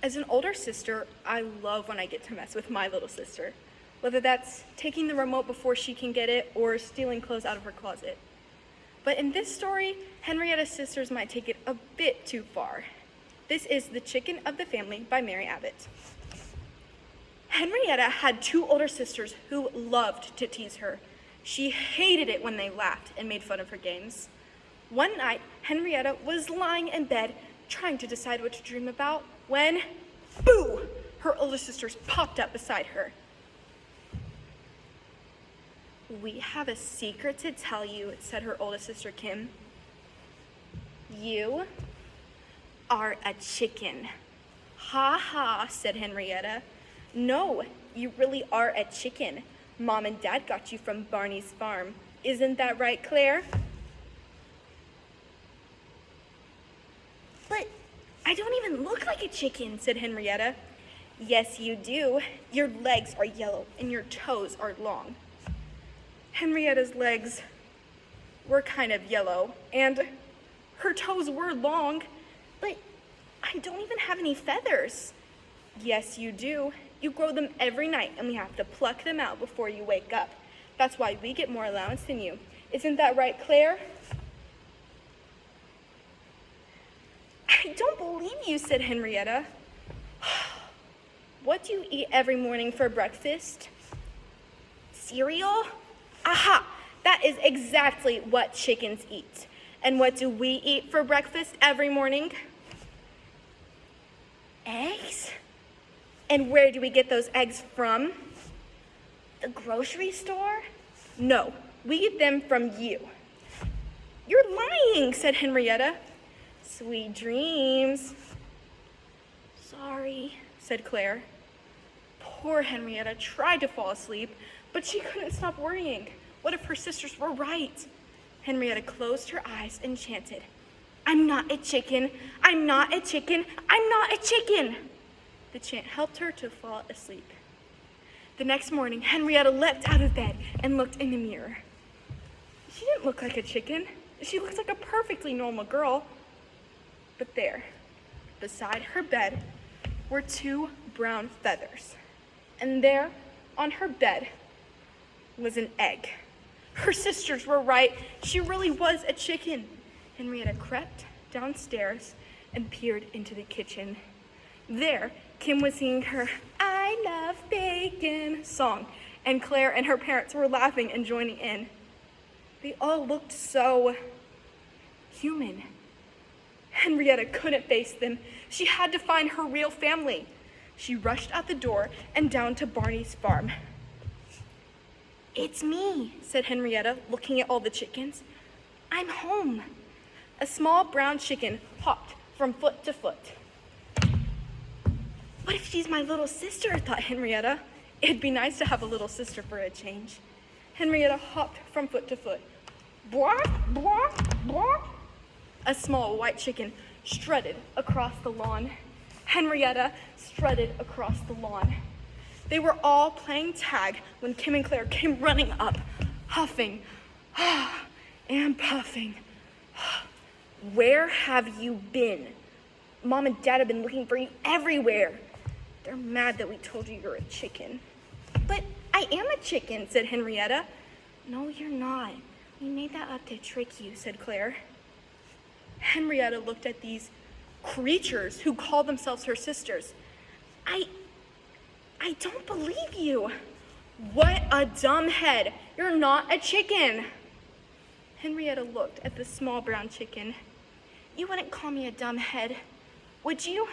As an older sister, I love when I get to mess with my little sister, whether that's taking the remote before she can get it or stealing clothes out of her closet. But in this story, Henrietta's sisters might take it a bit too far. This is The Chicken of the Family by Mary Abbott. Henrietta had two older sisters who loved to tease her. She hated it when they laughed and made fun of her games. One night, Henrietta was lying in bed trying to decide what to dream about when, boo, her older sisters popped up beside her. "We have a secret to tell you," said her oldest sister, Kim. "You are a chicken." "Ha ha," said Henrietta. "No, you really are a chicken. Mom and Dad got you from Barney's farm. Isn't that right, Claire?" "But I don't even look like a chicken," said Henrietta. "Yes, you do. Your legs are yellow and your toes are long." Henrietta's legs were kind of yellow and her toes were long, but I don't even have any feathers. "Yes, you do. You grow them every night and we have to pluck them out before you wake up. That's why we get more allowance than you. Isn't that right, Claire?" "I don't believe you," said Henrietta. "What do you eat every morning for breakfast?" "Cereal?" "Aha! That is exactly what chickens eat. And what do we eat for breakfast every morning?" "Eggs?" "And where do we get those eggs from?" "The grocery store?" "No, we get them from you." "You're lying," said Henrietta. "Sweet dreams." "Sorry," said Claire. Poor Henrietta tried to fall asleep, but she couldn't stop worrying. What if her sisters were right? Henrietta closed her eyes and chanted, "I'm not a chicken, I'm not a chicken, I'm not a chicken." The chant helped her to fall asleep. The next morning, Henrietta leapt out of bed and looked in the mirror. She didn't look like a chicken. She looked like a perfectly normal girl. But there, beside her bed, were two brown feathers. And there, on her bed, was an egg. Her sisters were right. She really was a chicken. Henrietta crept downstairs and peered into the kitchen. There, Kim was singing her "I Love Bacon" song, and Claire and her parents were laughing and joining in. They all looked so human. Henrietta couldn't face them. She had to find her real family. She rushed out the door and down to Barney's farm. "It's me," said Henrietta, looking at all the chickens. "I'm home." A small brown chicken hopped from foot to foot. "What if she's my little sister?" thought Henrietta. It'd be nice to have a little sister for a change. Henrietta hopped from foot to foot. Bwah, bwah, bwah. A small white chicken strutted across the lawn. Henrietta strutted across the lawn. They were all playing tag when Kim and Claire came running up, huffing and puffing. "Where have you been? Mom and Dad have been looking for you everywhere. They're mad that we told you you're a chicken." "But I am a chicken," said Henrietta. "No, you're not. We made that up to trick you," said Claire. Henrietta looked at these creatures who called themselves her sisters. I don't believe you." "What a dumb head. You're not a chicken." Henrietta looked at the small brown chicken. "You wouldn't call me a dumb head, would you?"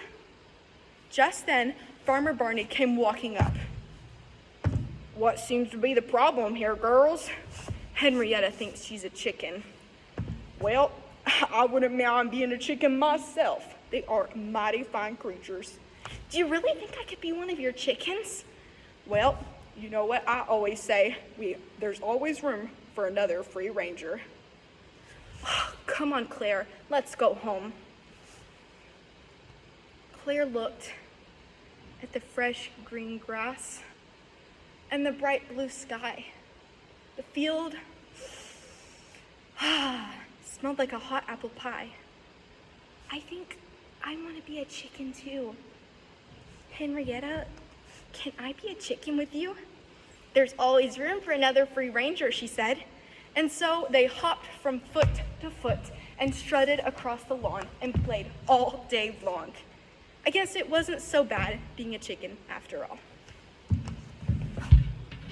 Just then, Farmer Barney came walking up. "What seems to be the problem here, girls?" "Henrietta thinks she's a chicken." "Well, I wouldn't mind being a chicken myself. They are mighty fine creatures." "Do you really think I could be one of your chickens?" "Well, you know what I always say. There's always room for another free ranger." "Come on, Claire. Let's go home." Claire looked at the fresh green grass and the bright blue sky. The field smelled like a hot apple pie. "I think I want to be a chicken too." Henrietta, can I be a chicken with you? There's always room for another free ranger, she said. And so they hopped from foot to foot and strutted across the lawn and played all day long. I guess it wasn't so bad being a chicken after all.